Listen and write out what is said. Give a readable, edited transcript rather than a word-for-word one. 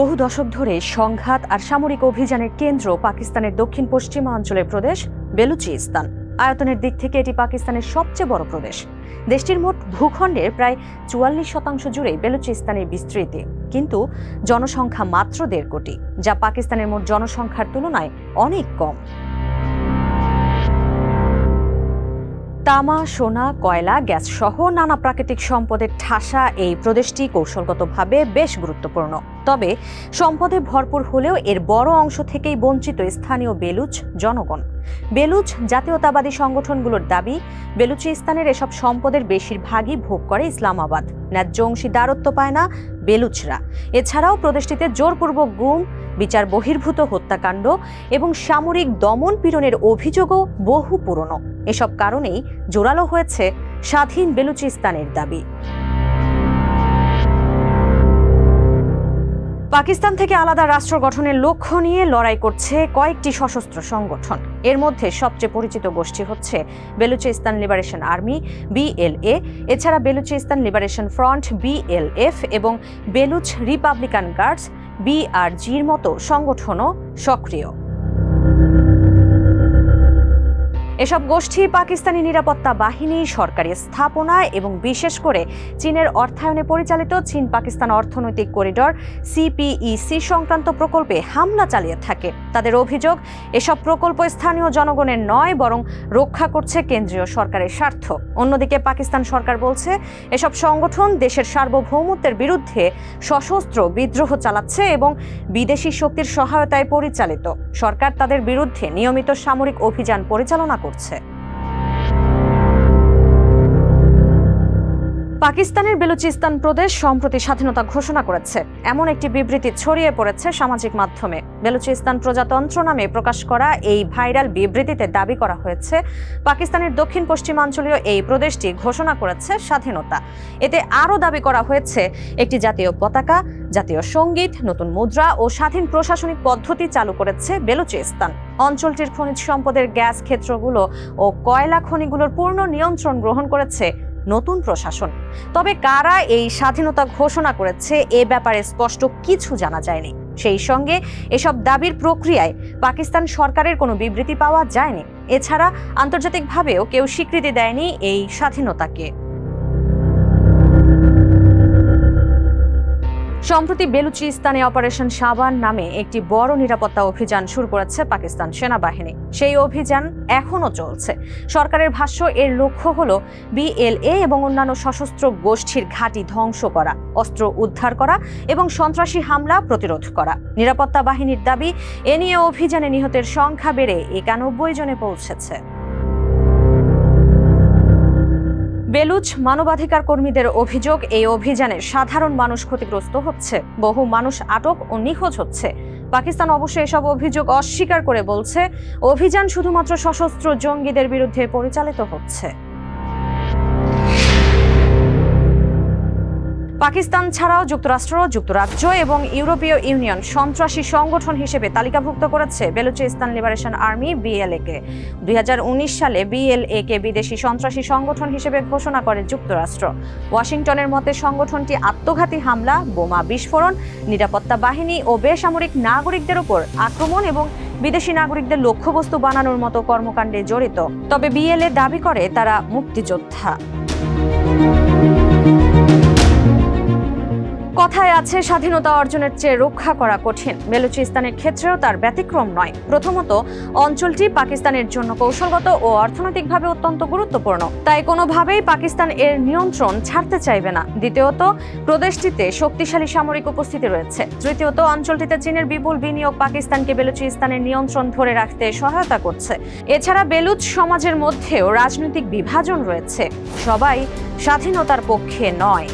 বহু দশক ধরে সংঘাত আর সামরিক অভিযানের কেন্দ্র পাকিস্তানের দক্ষিণ পশ্চিমাঞ্চলের প্রদেশ বেলুচিস্তান। আয়তনের দিক থেকে এটি পাকিস্তানের সবচেয়ে বড় প্রদেশ। দেশটির মোট ভূখণ্ডের প্রায় ৪৪% জুড়ে বেলুচিস্তানের বিস্তৃতি, কিন্তু জনসংখ্যা মাত্র ১.৫ কোটি, যা পাকিস্তানের মোট জনসংখ্যার তুলনায় অনেক কম। তামা, সোনা, কয়লা, গ্যাস সহ নানা প্রাকৃতিক সম্পদের ঠাসা এই প্রদেশটি কৌশলগতভাবে বেশ গুরুত্বপূর্ণ। তবে সম্পদে ভরপুর হলেও এর বড় অংশ থেকেই বঞ্চিত স্থানীয় বেলুচ জনগণ। বেলুচ জাতীয়তাবাদী সংগঠনগুলোর দাবি, বেলুচিস্তানের এসব সম্পদের বেশিরভাগই ভোগ করে ইসলামাবাদ। ন্যায্য অংশীদারত্ব পায় না বেলুচরা। এছাড়াও প্রদেশটিতে জোরপূর্বক গুম, বিচার বহির্ভূত হত্যাকাণ্ড এবং সামরিক দমন পীড়নের অভিযোগও বহু পুরনো। এসব কারণেই জোরালো হয়েছে স্বাধীন বেলুচিস্তানের দাবি। পাকিস্তান থেকে আলাদা রাষ্ট্র গঠনের লক্ষ্য নিয়ে লড়াই করছে কয়েকটি সশস্ত্র সংগঠন। এর মধ্যে সবচেয়ে পরিচিত গোষ্ঠী হচ্ছে বেলুচিস্তান লিবারেশন আর্মি BLA, এছাড়া বেলুচিস্তান লিবারেশন ফ্রন্ট BLF এবং বেলুচ রিপাবলিকান গার্ডস BRG'র মতো সংগঠনও সক্রিয়। এসব গোষ্ঠী পাকিস্তানি নিরাপত্তা বাহিনী, সরকারি স্থাপনা এবং বিশেষ করে চীনের অর্থায়নে পরিচালিত চীন পাকিস্তান অর্থনৈতিক করিডর CPEC সংক্রান্ত প্রকল্পে হামলা চালিয়ে থাকে। তাদের অভিযোগ, এসব প্রকল্প স্থানীয় জনগণের নয়, বরং রক্ষা করছে কেন্দ্রীয় সরকারের স্বার্থ। অন্যদিকে পাকিস্তান সরকার বলছে, এসব সংগঠন দেশের সার্বভৌমত্বের বিরুদ্ধে সশস্ত্র বিদ্রোহ চালাচ্ছে এবং বিদেশি শক্তির সহায়তায় পরিচালিত। সরকার তাদের বিরুদ্ধে নিয়মিত সামরিক অভিযান পরিচালনা করছে। পাকিস্তানের বেলুচিস্তান প্রদেশ সম্প্রতি স্বাধীনতা ঘোষণা করেছে, এমন একটি বিবৃতি ছড়িয়ে পড়েছে সামাজিক মাধ্যমে। বেলুচিস্তান প্রজাতন্ত্র নামে প্রকাশ করা এই ভাইরাল বিবৃতিতে দাবি করা হয়েছে, পাকিস্তানের দক্ষিণ পশ্চিমাঞ্চলীয় এই প্রদেশটি ঘোষণা করেছে স্বাধীনতা। এতে আরও দাবি করা হয়েছে, একটি জাতীয় পতাকা, জাতীয় সঙ্গীত, নতুন মুদ্রা ও স্বাধীন প্রশাসনিক পদ্ধতি চালু করেছে বেলুচিস্তান। অঞ্চলটির খনিজ সম্পদের গ্যাস ক্ষেত্রগুলো ও কয়লা খনিগুলোর পূর্ণ নিয়ন্ত্রণ গ্রহণ করেছে নতুন প্রশাসন। তবে কারা এই স্বাধীনতা ঘোষণা করেছে এ ব্যাপারে স্পষ্ট কিছু জানা যায়নি। সেই সঙ্গে এসব দাবির প্রক্রিয়ায় পাকিস্তান সরকারের কোনো বিবৃতি পাওয়া যায়নি। এছাড়া আন্তর্জাতিকভাবেও কেউ স্বীকৃতি দেয়নি এই স্বাধীনতাকে। সম্প্রতি বেলুচিস্তানে অপারেশন শাবান নামে একটি বড় নিরাপত্তা অভিযান শুরু করেছে পাকিস্তান সেনাবাহিনী। সেই অভিযান এখনও চলছে। সরকারের ভাষ্য, এর লক্ষ্য হলো BLA এবং অন্যান্য সশস্ত্র গোষ্ঠীর ঘাঁটি ধ্বংস করা, অস্ত্র উদ্ধার করা এবং সন্ত্রাসী হামলা প্রতিরোধ করা। নিরাপত্তা বাহিনীর দাবি, এ নিয়ে অভিযানে নিহতের সংখ্যা বেড়ে 91 জনে পৌঁছেছে। বেলুচ মানবাধিকার কর্মীদের অভিযোগ, এই অভিযানে সাধারণ মানুষ ক্ষতিগ্রস্ত হচ্ছে, বহু মানুষ আটক ও নিখোঁজ হচ্ছে। পাকিস্তান অবশ্য এসব অভিযোগ অস্বীকার করে বলছে, অভিযান শুধুমাত্র সশস্ত্র জঙ্গিদের বিরুদ্ধে পরিচালিত হচ্ছে। পাকিস্তান ছাড়াও যুক্তরাষ্ট্র, যুক্তরাজ্য এবং ইউরোপীয় ইউনিয়ন সন্ত্রাসী সংগঠন হিসেবে তালিকাভুক্ত করেছে বেলুচিস্তান লিবারেশন আর্মি BLA-কে। 2019 সালে BLA-কে বিদেশি সন্ত্রাসী সংগঠন হিসেবে ঘোষণা করে যুক্তরাষ্ট্র। ওয়াশিংটনের মতে সংগঠনটি আত্মঘাতী হামলা, বোমা বিস্ফোরণ, নিরাপত্তা বাহিনী ও বেসামরিক নাগরিকদের উপর আক্রমণ এবং বিদেশি নাগরিকদের লক্ষ্যবস্তু বানানোর মতো কর্মকাণ্ডে জড়িত। তবে BLA দাবি করে তারা মুক্তিযোদ্ধা। কথায় আছে, স্বাধীনতা অর্জনের চেয়ে রক্ষা করা কঠিন। বেলুচিস্তানের ক্ষেত্রেও তার ব্যতিক্রম নয়। প্রথমত, অঞ্চলটি পাকিস্তানের জন্য কৌশলগত ও অর্থনৈতিকভাবে অত্যন্ত গুরুত্বপূর্ণ, তাই কোনোভাবেই পাকিস্তান এর নিয়ন্ত্রণ ছাড়তে চাইবে না। দ্বিতীয়ত, প্রদেশটিতে শক্তিশালী সামরিক উপস্থিতি রয়েছে। তৃতীয়ত, অঞ্চলটিতে চীনের বিপুল বিনিয়োগ পাকিস্তানকে বেলুচিস্তানের নিয়ন্ত্রণ ধরে রাখতে সহায়তা করছে। এছাড়া বেলুচ সমাজের মধ্যেও রাজনৈতিক বিভাজন রয়েছে, সবাই স্বাধীনতার পক্ষে নয়।